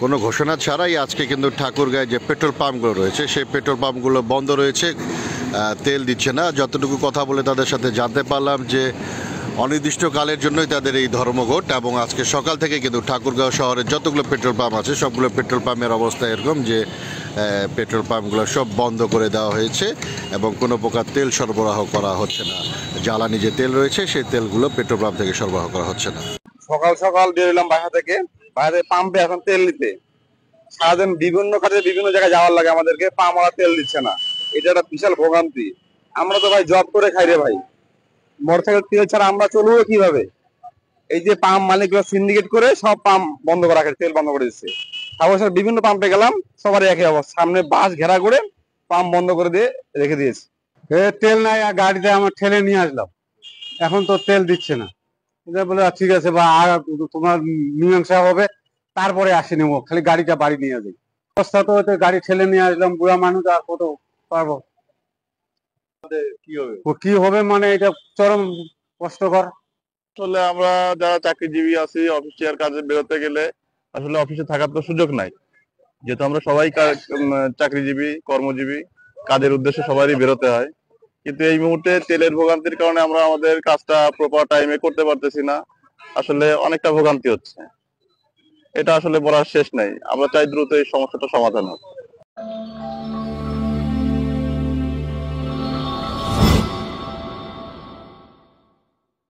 কোনো ঘোষণা ছাড়াই আজকে কিন্তু ঠাকুরগাঁয়ে যে পেট্রোল পাম্পগুলো রয়েছে সেই পেট্রোল পাম্পগুলো বন্ধ রয়েছে, তেল দিচ্ছে না। যতটুকু কথা বলে তাদের সাথে জানতে পারলাম যে অনির্দিষ্টকালের জন্যই তাদের এই ধর্মঘট, এবং আজকে সকাল থেকে কিন্তু ঠাকুরগাঁও শহরের যতগুলো পেট্রোল পাম্প আছে সবগুলো পেট্রোল পাম্পের অবস্থা এরকম যে পেট্রোল পাম্পগুলো সব বন্ধ করে দেওয়া হয়েছে এবং কোনো প্রকার তেল সরবরাহ করা হচ্ছে না। জ্বালানি যে তেল রয়েছে সেই তেলগুলো পেট্রোল পাম্প থেকে সরবরাহ করা হচ্ছে না। সকাল সকাল বেরোলাম বাসা থেকে, পাম্পে এখন তেল নিতে। সারাদিন বিভিন্ন কাজে বিভিন্ন জায়গায় যাওয়ার লাগে আমাদেরকে, পাম্পওয়ালা তেল দিচ্ছে না। এটা একটা বিশাল ভোগান্তি। আমরা তো ভাই জব করে খাই রে ভাই, মোটরসাইকেল তেল ছাড়া আমরা চলবো কিভাবে? এই যে পাম্প মালিকগুলো সিন্ডিকেট করে সব পাম্প বন্ধ করে রাখে, তেল বন্ধ করে দিচ্ছে। অবশ্য বিভিন্ন পাম্পে গেলাম, সবারই একই অবস্থা, সামনে বাস ঘেরা করে পাম্প বন্ধ করে দিয়ে রেখে দিয়েছে। তেল নাই, গাড়িতে আমার ঠেলে নিয়ে আসলাম, এখন তো তেল দিচ্ছে না। বলে ঠিক আছে, বা তোমার মীমাংসা হবে, তারপরে আসে নেবো, খালি গাড়িটা বাড়ি নিয়ে যাই। অবস্থা তো গাড়ি ঠেলে নিয়ে আসলাম, বুড়া মানুষ, আর কত পারবো? কি হবে মানে এটা চরম কষ্টকর। আসলে আমরা যারা চাকরিজীবী আছি, অফিসিয়াল কাজে বেরোতে গেলে আসলে অফিসে থাকার তো সুযোগ নাই, যেহেতু আমরা সবাই চাকরিজীবী, কর্মজীবী, কাজের উদ্দেশ্যে সবারই বেরোতে হয়। কিন্তু এই মুহূর্তে তেলের ভোগান্তির কারণে আমরা আমাদের কাজটা প্রপার টাইমে করতে পারতেছি না। আসলে অনেকটা ভোগান্তি হচ্ছে, এটা আসলে বলার শেষ নাই। আমরা চাই দ্রুত এই সমস্যাটা সমাধান হোক।